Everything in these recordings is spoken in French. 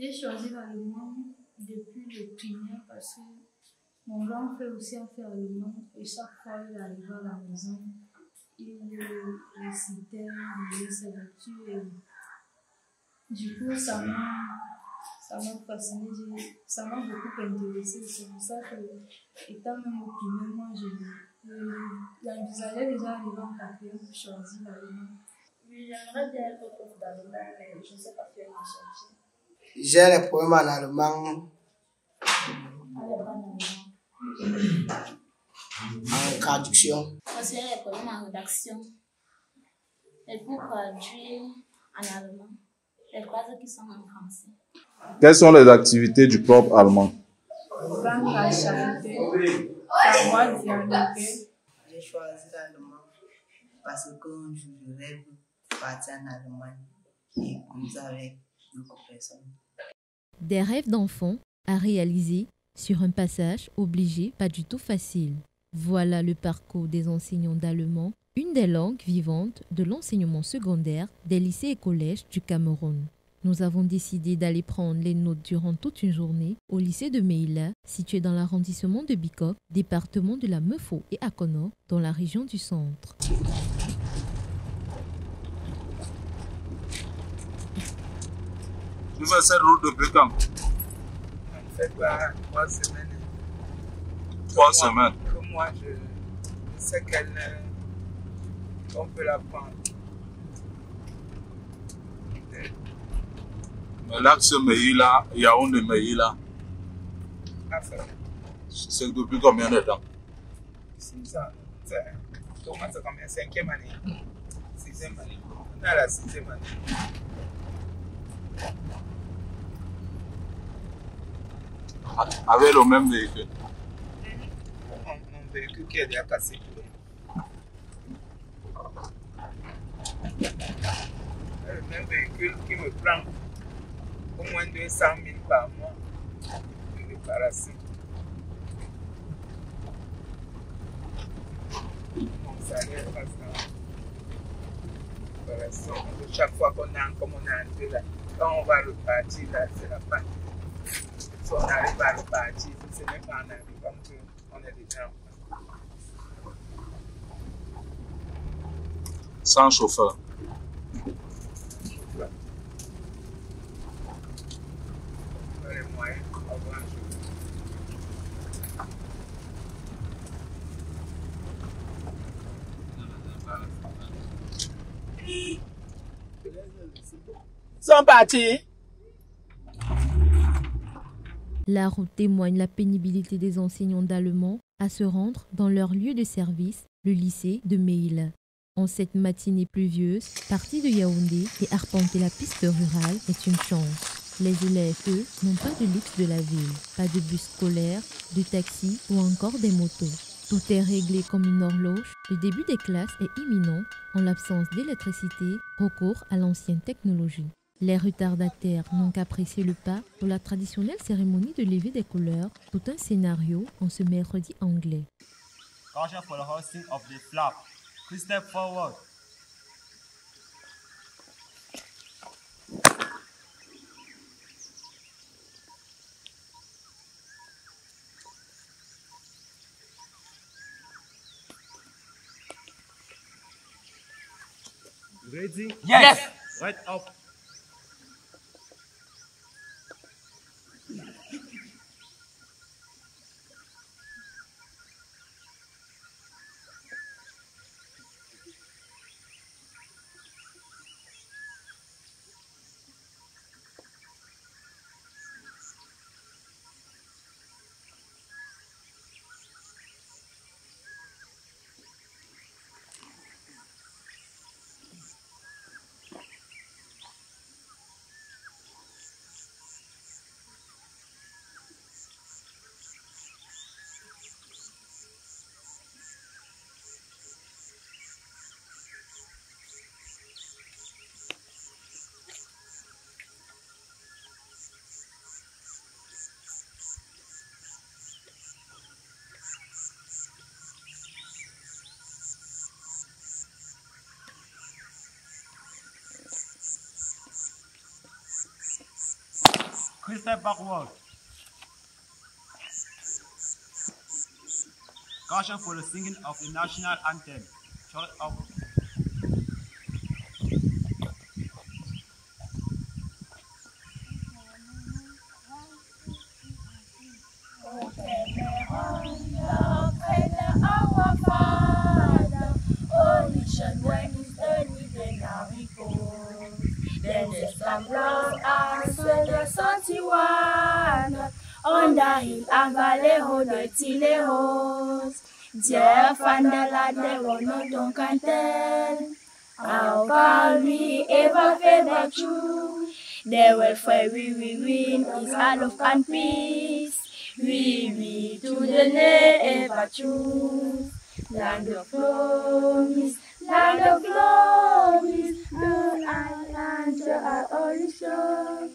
J'ai choisi l'allemand depuis le primaire parce que mon grand frère aussi a fait allemand et chaque fois il arrivait à la maison, il récitait, il lisait ses lectures et du coup ça m'a fasciné, ça m'a beaucoup intéressé. C'est pour ça que, étant même au primaire, moi j'envisageais déjà arriver en quatrième pour choisir l'allemand. Oui, j'aimerais bien être prof d'allemand, mais je ne sais pas faire ma sortie. J'ai les poèmes en allemand. En traduction. Parce qu'il y a les poèmes en rédaction. Et pour traduire en allemand, les phrases qui sont en français. Quelles sont les activités du prof allemand? Vendre la charité, savoir dialoguer. J'ai choisi l'allemand parce que je rêve de partir en Allemagne et causer avec d'autres personnes. Des rêves d'enfants à réaliser sur un passage obligé pas du tout facile. Voilà le parcours des enseignants d'allemand, une des langues vivantes de l'enseignement secondaire des lycées et collèges du Cameroun. Nous avons décidé d'aller prendre les notes durant toute une journée au lycée de Meila, situé dans l'arrondissement de Bikok, département de la Meufo et Akono, dans la région du centre. Tu fais cette route depuis quand? On fait pas 3 semaines. 3 semaines. Que moi, je sais qu'on peut la prendre. Mais l'axe Meila, Yaoundé Meila, c'est depuis combien de temps? 6 ans. Comment c'est combien? 5e année? 6e année. On est à la 6e année. Avec le même véhicule? Mon véhicule qui est déjà cassé. Le même véhicule qui me prend au moins 200 000 par mois de réparation. Mon salaire passe dans la réparation. Chaque fois qu'on entre, comme on est entré là, quand on va repartir là, c'est la fin. Si on arrive à repartir, c'est même pas en arrive, comme on est déjà en fin. Sans chauffeur? Les moyens, avoir un chauffeur. Ils sont partis. La route témoigne la pénibilité des enseignants d'allemand à se rendre dans leur lieu de service, le lycée de Meila. En cette matinée pluvieuse, partir de Yaoundé et arpenter la piste rurale est une chance. Les élèves, eux, n'ont pas de luxe de la ville, pas de bus scolaire, de taxi ou encore des motos. Tout est réglé comme une horloge, le début des classes est imminent. En l'absence d'électricité, recours à l'ancienne technologie. Les retardataires n'ont qu'apprécié le pas pour la traditionnelle cérémonie de levée des couleurs, tout un scénario en ce mercredi anglais. Caution for the hoisting of the flag. Please step forward. Ready? Yes! Right up. Crystal backward. Caution for the singing of the national anthem. Shut up. On the hill and valley, hold the tile hose. Dear Fandala, they will not don't can tell. How can we ever fail the truth? They will fight, we win, is all love and peace. We to the never truth. Land of glories, land of glories, the islands are origin.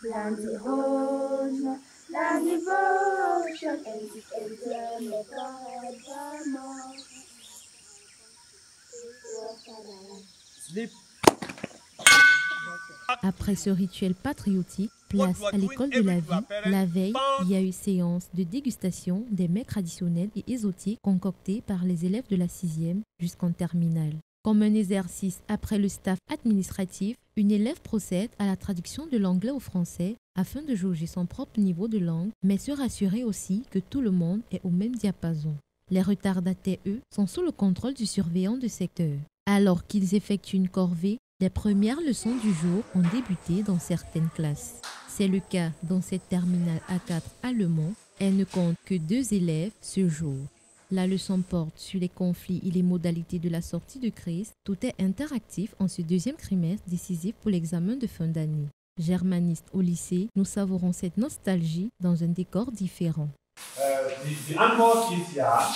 Land the whole, land devotion, and the eternal God. Sleep. Après ce rituel patriotique, place à l'école de la vie. La veille, il y a eu séance de dégustation des mets traditionnels et exotiques concoctés par les élèves de la 6e jusqu'en terminale. Comme un exercice après le staff administratif, une élève procède à la traduction de l'anglais au français afin de jauger son propre niveau de langue, mais se rassurer aussi que tout le monde est au même diapason. Les retardataires, eux, sont sous le contrôle du surveillant de secteur. Alors qu'ils effectuent une corvée, les premières leçons du jour ont débuté dans certaines classes. C'est le cas dans cette terminale A4 à Le Mans. Elle ne compte que 2 élèves ce jour. La leçon porte sur les conflits et les modalités de la sortie de crise. Tout est interactif en ce deuxième trimestre décisif pour l'examen de fin d'année. Germanistes au lycée, nous savourons cette nostalgie dans un décor différent. Die Antwort ist ja.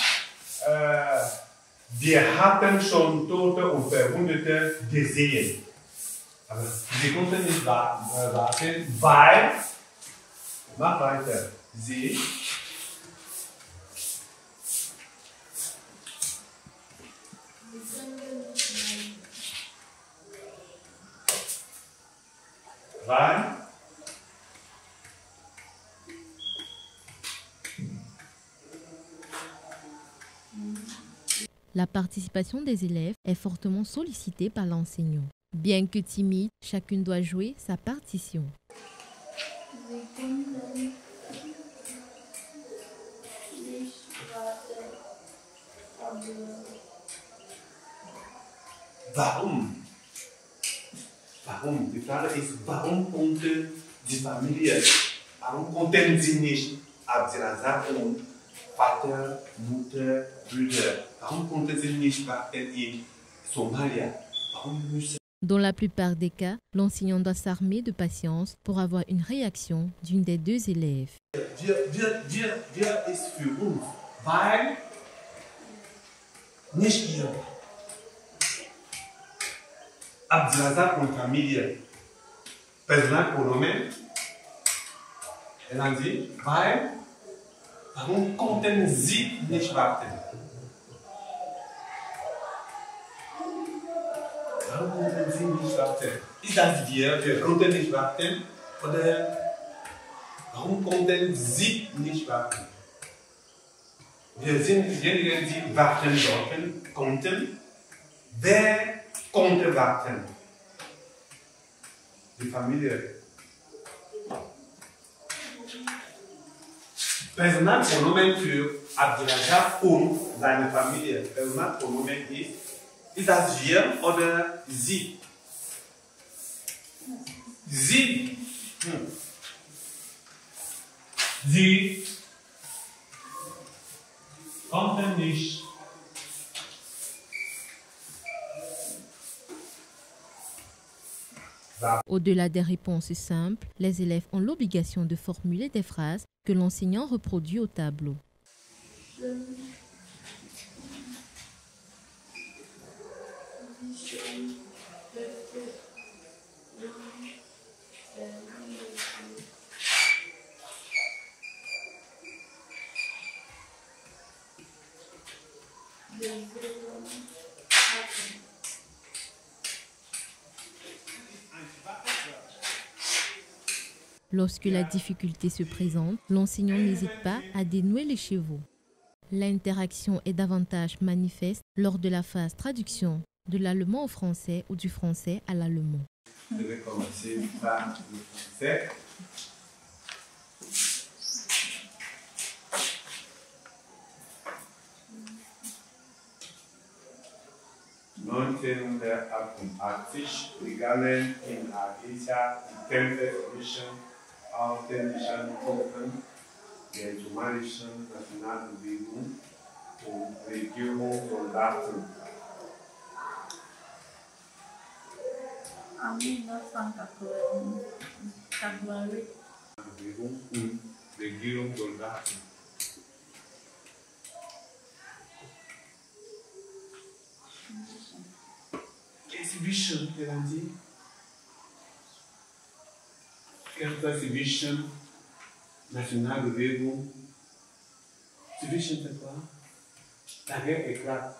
Wir hatten schon Tote und Verwundete gesehen. Aber sie konnten nicht warten, weil, mach weiter, sie weil La participation des élèves est fortement sollicitée par l'enseignant. Bien que timide, chacune doit jouer sa partition. warum? Warum? Die Frage ist, warum konnte die Familie, warum konnten sie nicht Abdirazak und Vater, Mutter, Brüder, warum konnten sie nicht warten in Somalia? Warum müssen Dans la plupart des cas, l'enseignant doit s'armer de patience pour avoir une réaction d'une des 2 élèves. wir ist für uns, weil nicht ihr. Abdirazak und Familie, Personalpronomen, et dann sie, weil, warum konnten sie nicht warten? Warum konnten sie nicht warten? Ist das wir konnten nicht warten? Oder warum konnten sie nicht warten? Wir sind diejenigen, die warten konnten. Wer konnte warten? Die Familie. Personalpronomen für Abdirazak und seine Familie. Personalpronomen ist das wir oder sie? Sie. Sie konnten nicht. Au-delà des réponses simples, les élèves ont l'obligation de formuler des phrases que l'enseignant reproduit au tableau. Lorsque la difficulté se présente, l'enseignant n'hésite pas à dénouer les chevaux. L'interaction est davantage manifeste lors de la phase traduction de l'allemand au français ou du français à l'allemand. Je vais commencer par le français. begannen in Asia die Kämpfe auf den Gruppen der somalischen Nationalbewegung und Regierungssoldaten. En 1988. Bewegung und Regierungssoldaten. Exhibition, Elandi. Quelle exhibition Nationalbewegung. Exhibition, c'est quoi? La guerre éclate.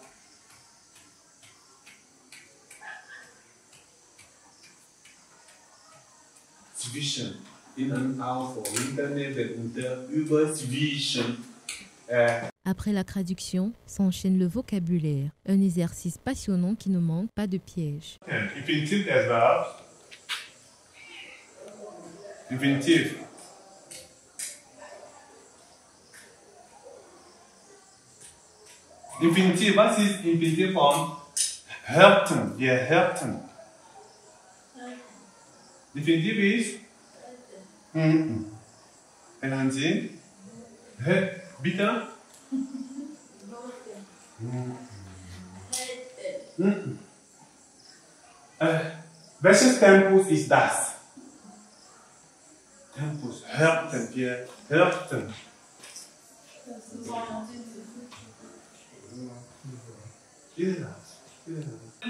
Exhibition. Innen auch vor Internet wird unter Überswischen. Après la traduction, s'enchaîne le vocabulaire, un exercice passionnant qui ne manque pas de pièges. Infinitiv-Erwerb. Infinitiv. Infinitiv, was ist Infinitiv von hörten? Wir hörten. Infinitiv ist? Erinnern Sie? Bitte? Welches Tempus ist das? Tempus, hörten, wir hörten.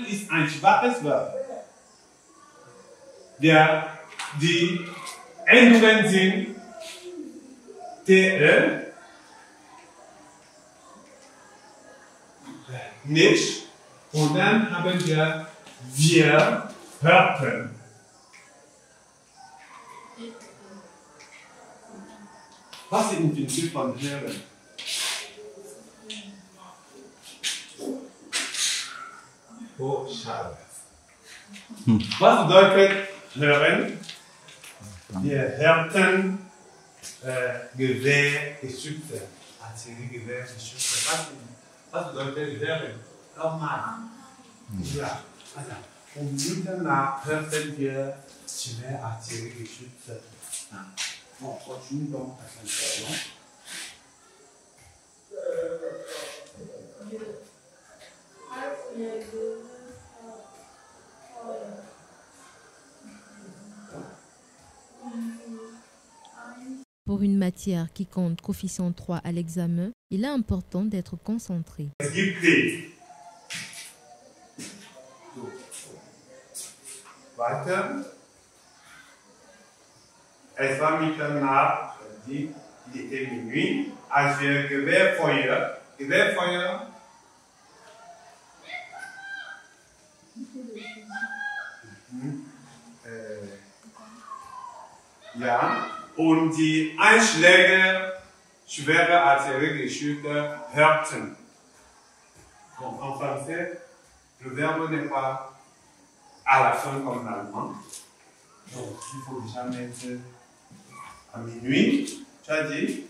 Ist ein schwaches Verb. Die Endungen sind TL, nicht, und dann haben wir hörten. Was ist Infinitiv von hören? Oh, schade. Was bedeutet hören? Wir hörten Gewehr, Geschütze. Artilleriegewehr, Geschütze. Was bedeutet hören? Nochmal. Ja, also. Und danach hörten wir Gewehr, Artilleriegeschütze. Bon, continue donc la traduction. Pour une matière qui compte coefficient 3 à l'examen, il est important d'être concentré. Weiter. Es war Mitternacht, il était minuit, als wir Gewehrfeuer, ja, und die Einschläge schwerer Artilleriegeschütze hörten. Bon, en français, le verbe n'est pas à la fin comme l'allemand. Donc, il faut déjà mettre à minuit. Tu as dit?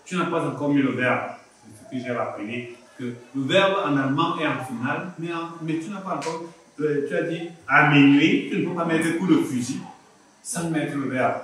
Tu n'as pas encore mis le verbe. C'est ce que j'ai rappelé. Que le verbe en allemand est en finale, mais tu n'as pas encore. Tu as dit à minuit, tu ne peux pas mettre coup de fusil sans mettre le verbe.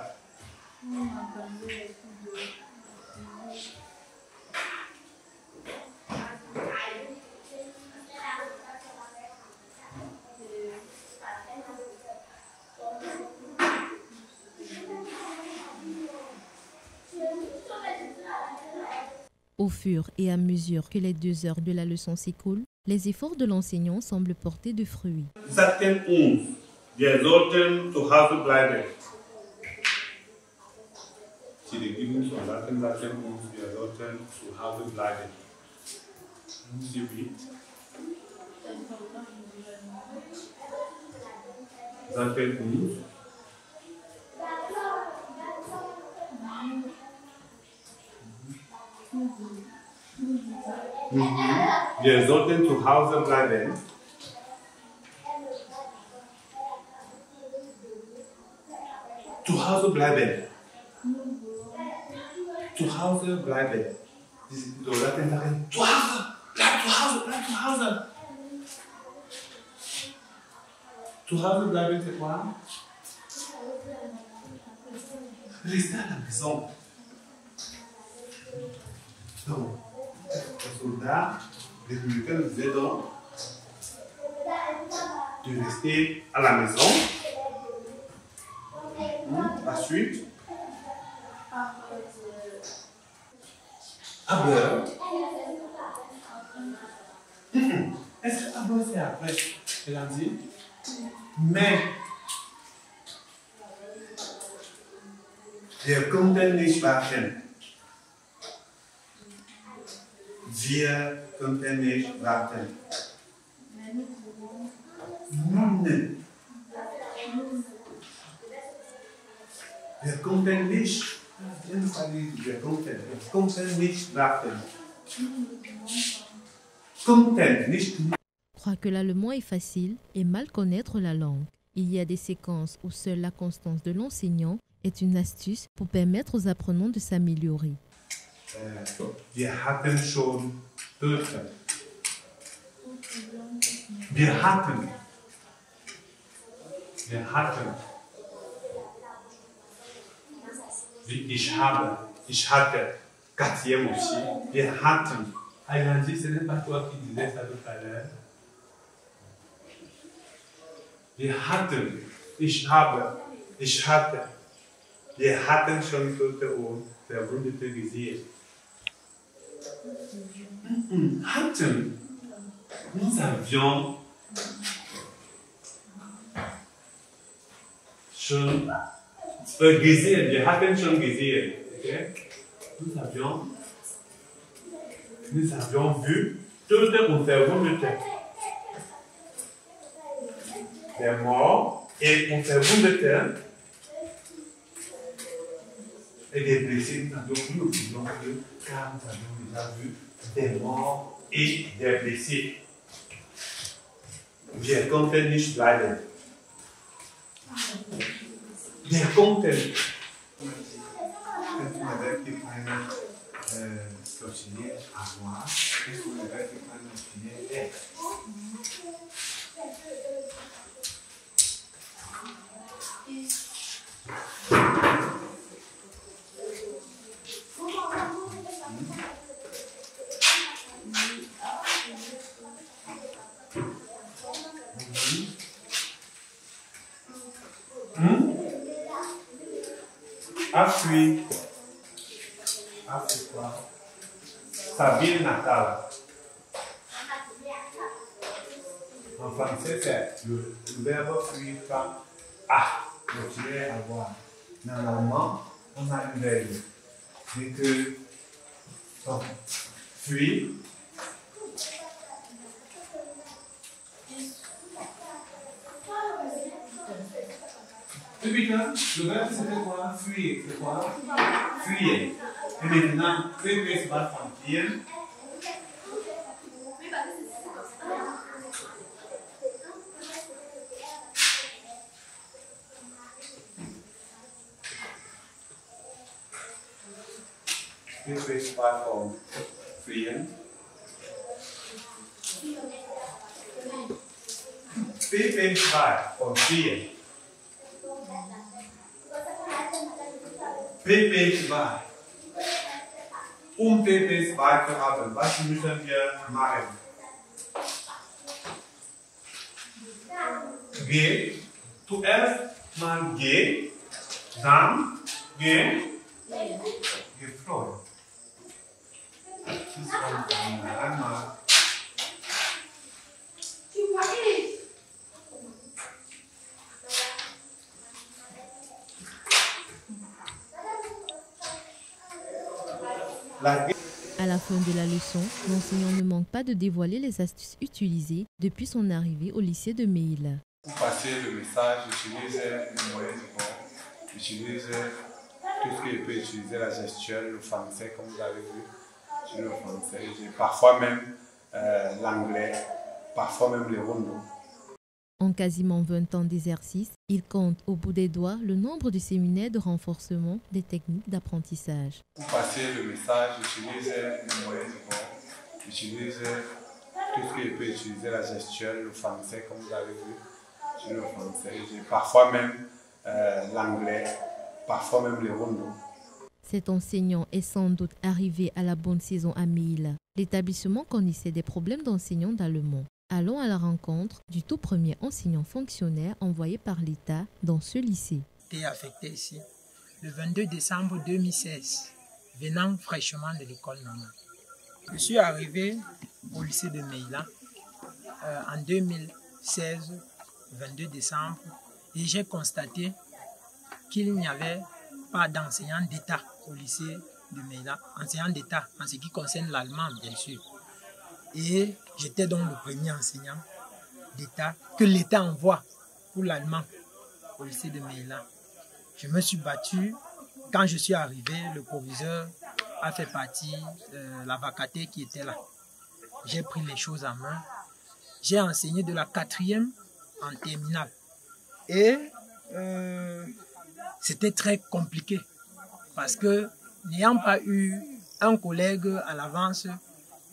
Au fur et à mesure que les 2 heures de la leçon s'écoulent, les efforts de l'enseignant semblent porter de fruits. Sagten uns, wir sollten zu Hause bleiben. die Regierung sollten uns, wir sollten zu Hause bleiben. Sie wie? Sollten uns wir sollten zu Hause bleiben. Zu Hause bleiben. Zu Hause bleiben. Die Soldaten sagen, zu Hause, bleib zu Hause, bleib zu Hause. Zu Hause bleiben, c'est quoi? Rester à la maison. Donc, les soldats républicains nous aident de rester à la maison. Ensuite, à beurre. Est-ce que à beurre c'est après? Elle a dit. Mais, wir konnten nicht warten. Wir konnten nicht warten. Nun. Wir konnten nicht. Wir konnten nicht warten. Konnten nicht. Croire que l'allemand est facile et mal connaître la langue. Il y a des séquences où seule la constance de l'enseignant est une astuce pour permettre aux apprenants de s'améliorer. Wir hatten schon Böse. Wir hatten. Wie ich habe, ich hatte. Quatrième aussi. Wir hatten. Ayandi, ce n'est pas toi qui disais ça tout à l'heure. Wir hatten. Ich habe. Ich hatte. Wir hatten schon Tote und Verwundete gesehen. Hatten. Nous avions schon gesehen. Wir hatten schon gesehen. Okay? Nous avions vu Tote und Verwundete. Des morts et on Verwundete et des blessés. Donc nous disons que car nous avons déjà vu des morts et des blessés. Wir konnten nicht bleiben. Wir konnten. Quand on avait qui prennent l'auxiliaire avoir, qu'est-ce qu'on avait qui prennent l'auxiliaire être? Appuie. Appuie-toi. Sa ville natale. En français, c'est le verbe fuir par a, l'auxiliaire avoir. Normalement, on a une règle. C'est que fuir. Depuis que le verbe c'était quoi? Fuir. C'est quoi? Fuir. Et maintenant, PP va sentir. PP va from fuir. PP va from fuir. PP2. Um PP2 zu haben, was müssen wir machen? G. Zuerst mal G, dann G. Gefreut. Das kommt dann einmal. À la fin de la leçon, l'enseignant ne manque pas de dévoiler les astuces utilisées depuis son arrivée au lycée de Meila. Pour passer le message, j'utilise les moyens du bord, j'utilise tout ce que je peux utiliser, la gestuelle, le français, comme vous avez vu. J'ai le français, j'ai parfois même l'anglais, parfois même les rondos. En quasiment 20 ans d'exercice, il compte au bout des doigts le nombre de séminaires de renforcement des techniques d'apprentissage. Pour passer le message, j'utilise les moyens du bord, j'utilise tout ce que je peux utiliser, la gestuelle, le français, comme vous avez vu. J'ai le français, j'ai parfois même l'anglais, parfois même les rondos. Cet enseignant est sans doute arrivé à la bonne saison à Meila. L'établissement connaissait des problèmes d'enseignants d'allemand. Allons à la rencontre du tout premier enseignant fonctionnaire envoyé par l'État dans ce lycée. J'ai été affecté ici le 22 décembre 2016, venant fraîchement de l'école normale. Je suis arrivé au lycée de Meila en 2016, 22 décembre, et j'ai constaté qu'il n'y avait pas d'enseignant d'État au lycée de Meila, enseignant d'État en ce qui concerne l'allemand, bien sûr. Et j'étais donc le premier enseignant d'État que l'État envoie pour l'allemand au lycée de Meila. Je me suis battu. Quand je suis arrivé, le proviseur a fait partie de la vacataire qui était là. J'ai pris les choses en main. J'ai enseigné de la 4e en terminale. Et c'était très compliqué parce que n'ayant pas eu un collègue à l'avance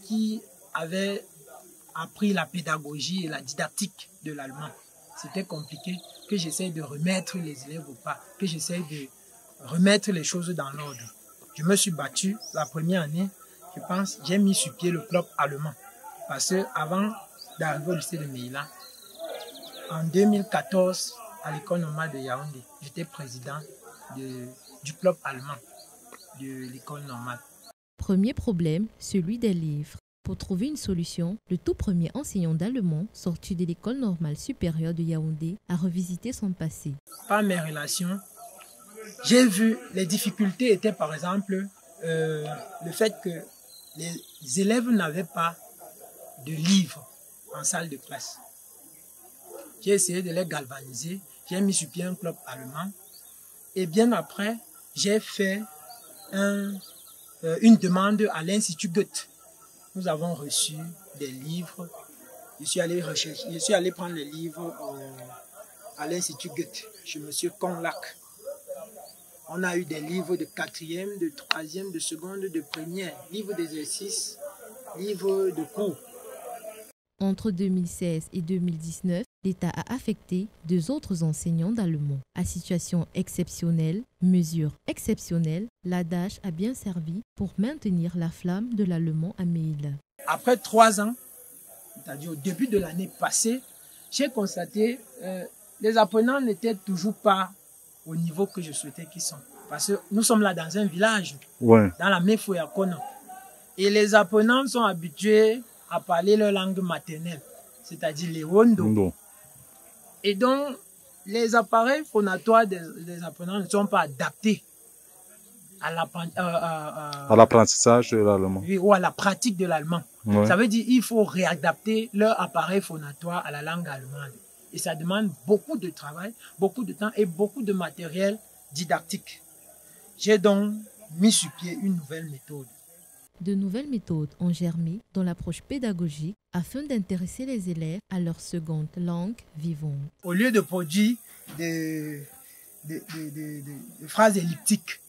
qui avait appris la pédagogie et la didactique de l'allemand, c'était compliqué que j'essaye de remettre les élèves au pas, que j'essaye de remettre les choses dans l'ordre. Je me suis battu la première année, je pense, j'ai mis sur pied le club allemand. Parce qu'avant d'arriver au lycée de Meila, en 2014, à l'école normale de Yaoundé, j'étais président du club allemand de l'école normale. Premier problème, celui des livres. Pour trouver une solution, le tout premier enseignant d'allemand sorti de l'école normale supérieure de Yaoundé a revisité son passé. Par mes relations, j'ai vu les difficultés étaient par exemple le fait que les élèves n'avaient pas de livres en salle de classe. J'ai essayé de les galvaniser, j'ai mis sur pied un club allemand et bien après, j'ai fait une demande à l'Institut Goethe. Nous avons reçu des livres. Je suis allé prendre les livres à l'Institut Goethe, chez M. Conlac. On a eu des livres de 4e, de 3e, de seconde, de première, livres d'exercice, livres de cours. Entre 2016 et 2019, l'État a affecté 2 autres enseignants d'allemand. À situation exceptionnelle, mesure exceptionnelle, l'ADACH a bien servi pour maintenir la flamme de l'allemand à Meila. Après 3 ans, c'est-à-dire au début de l'année passée, j'ai constaté que les apprenants n'étaient toujours pas au niveau que je souhaitais qu'ils soient. Parce que nous sommes là dans un village, dans la Mefoyakono. Et les apprenants sont habitués à parler leur langue maternelle, c'est-à-dire les Wondo. Et donc, les appareils phonatoires des apprenants ne sont pas adaptés à l'apprentissage de l'allemand. Oui, ou à la pratique de l'allemand. Ouais. Ça veut dire qu'il faut réadapter leur appareil phonatoire à la langue allemande. Et ça demande beaucoup de travail, beaucoup de temps et beaucoup de matériel didactique. J'ai donc mis sur pied une nouvelle méthode. De nouvelles méthodes ont germé dans l'approche pédagogique afin d'intéresser les élèves à leur seconde langue vivante. Au lieu de produire des phrases elliptiques,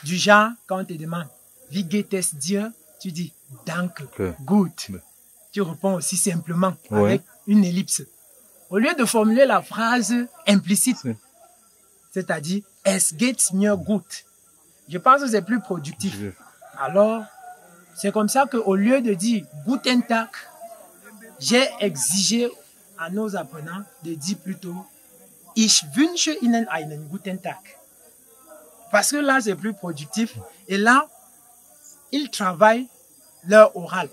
du genre, quand on te demande « Wie geht es dir ?», tu dis « Danke, gut ». Tu réponds aussi simplement avec une ellipse. Au lieu de formuler la phrase implicite, c'est-à-dire « Es geht mir gut », je pense que c'est plus productif. Alors, c'est comme ça qu'au lieu de dire « Guten Tag », j'ai exigé à nos apprenants de dire plutôt « Ich wünsche Ihnen einen guten Tag ». Parce que là, c'est plus productif. Et là, ils travaillent leur oral.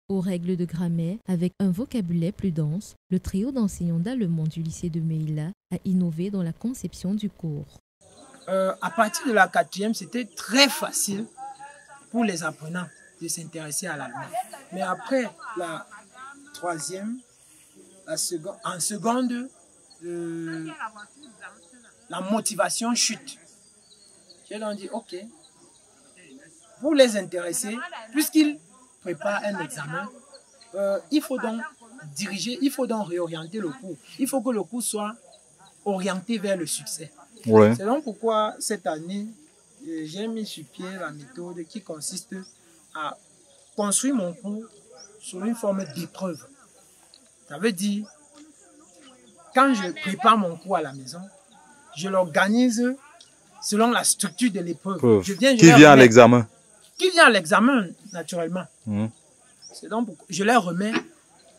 Aux règles de grammaire, avec un vocabulaire plus dense, le trio d'enseignants d'allemand du lycée de Meila a innové dans la conception du cours. À partir de la 4e, c'était très facile pour les apprenants de s'intéresser à l'allemand. Mais après la troisième, en seconde, la motivation chute. Je leur dis, ok, pour les intéresser, puisqu'ils préparent un examen, il faut donc diriger, il faut donc réorienter le cours. Il faut que le cours soit orienté vers le succès. Ouais. C'est donc pourquoi cette année, j'ai mis sur pied la méthode qui consiste à construire mon cours sur une forme d'épreuve. Ça veut dire, quand je prépare mon cours à la maison, je l'organise selon la structure de l'épreuve. Qui vient à l'examen? Qui vient à l'examen, naturellement. C'est donc pourquoi je leur remets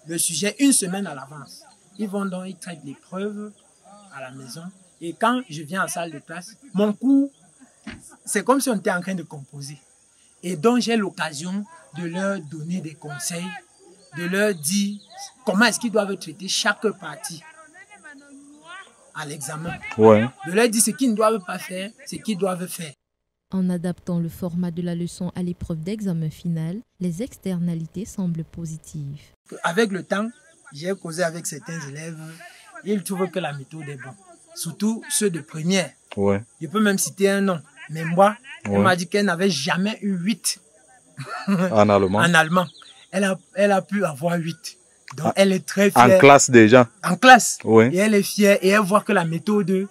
le sujet une semaine à l'avance. Ils vont donc, ils traitent l'épreuve à la maison. Et quand je viens en salle de classe, mon cours, c'est comme si on était en train de composer. Et donc, j'ai l'occasion de leur donner des conseils, de leur dire comment est-ce qu'ils doivent traiter chaque partie à l'examen. Ouais. De leur dire ce qu'ils ne doivent pas faire, ce qu'ils doivent faire. En adaptant le format de la leçon à l'épreuve d'examen final, les externalités semblent positives. Avec le temps, j'ai causé avec certains élèves, ils trouvent que la méthode est bonne. Surtout ceux de première. Ouais. Je peux même citer un nom. Mais moi, elle m'a dit qu'elle n'avait jamais eu 8 en allemand. En allemand. Elle a pu avoir 8. Donc elle est très fière. En classe déjà. En classe. Ouais. Et elle est fière et elle voit que la méthode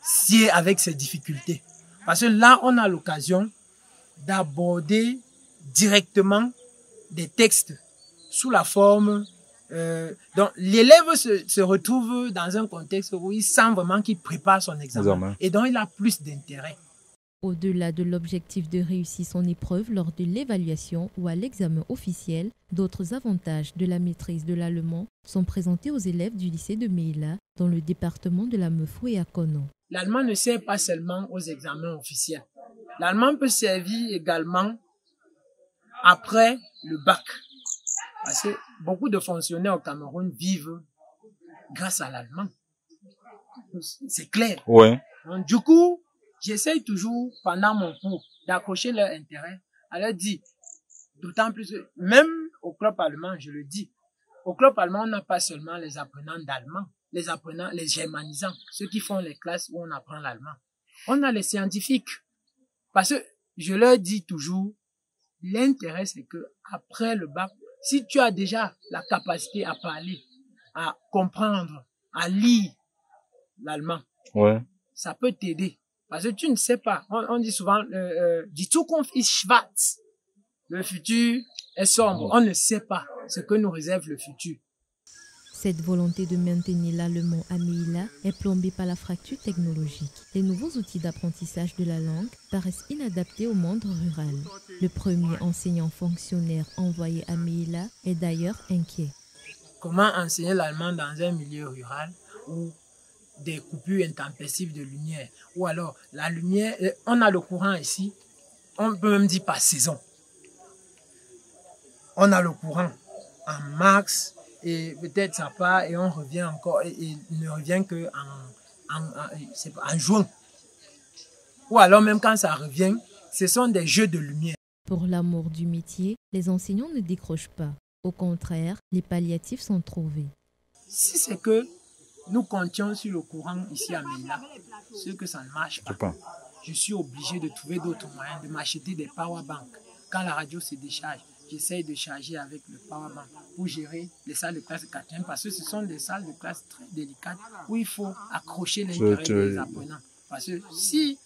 sied avec ses difficultés. Parce que là, on a l'occasion d'aborder directement des textes sous la forme... donc, l'élève se retrouve dans un contexte où il sent vraiment qu'il prépare son examen. Et donc, il a plus d'intérêt. Au-delà de l'objectif de réussir son épreuve lors de l'évaluation ou à l'examen officiel, d'autres avantages de la maîtrise de l'allemand sont présentés aux élèves du lycée de Meyla dans le département de la Meufou et à Konon. L'allemand ne sert pas seulement aux examens officiels. L'allemand peut servir également après le bac. Parce que beaucoup de fonctionnaires au Cameroun vivent grâce à l'allemand. C'est clair. Ouais. Donc, du coup, j'essaye toujours, pendant mon cours, d'accrocher leur intérêt, à leur dire, d'autant plus, même au club allemand, je le dis, au club allemand, on n'a pas seulement les apprenants d'allemand, les apprenants, les germanisants, ceux qui font les classes où on apprend l'allemand. On a les scientifiques. Parce que je leur dis toujours, l'intérêt, c'est que après le bac, si tu as déjà la capacité à parler, à comprendre, à lire l'allemand, ça peut t'aider. Parce que tu ne sais pas. On dit souvent, die Zukunft ist schwarz. Le futur est sombre. On ne sait pas ce que nous réserve le futur. Cette volonté de maintenir l'allemand à Meyla est plombée par la fracture technologique. Les nouveaux outils d'apprentissage de la langue paraissent inadaptés au monde rural. Le premier enseignant fonctionnaire envoyé à Meyla est d'ailleurs inquiet. Comment enseigner l'allemand dans un milieu rural où des coupures intempestives de lumière, ou alors la lumière, on a le courant ici, on peut même dire par saison. On a le courant en mars, et peut-être ça part et on revient encore, et il ne revient que en juin. Ou alors même quand ça revient, ce sont des jeux de lumière. Pour l'amour du métier, les enseignants ne décrochent pas. Au contraire, les palliatifs sont trouvés. Si c'est que nous comptions sur le courant ici à Meyla, ce que ça ne marche pas, je suis obligé de trouver d'autres moyens, de m'acheter des powerbanks. Quand la radio se décharge, j'essaye de charger avec le powerbank pour gérer les salles de classe 4e parce que ce sont des salles de classe très délicates où il faut accrocher l'intérêt des apprenants. Parce que si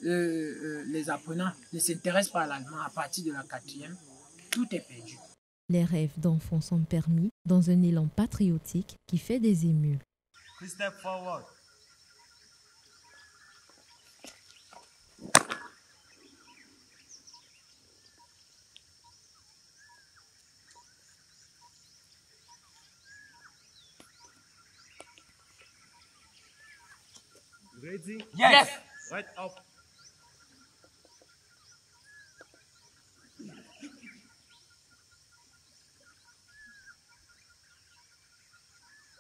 les apprenants ne s'intéressent pas à l'allemand à partir de la 4e, tout est perdu. Les rêves d'enfants sont permis dans un élan patriotique qui fait des émules. Step forward. Ready? Yes. Right up.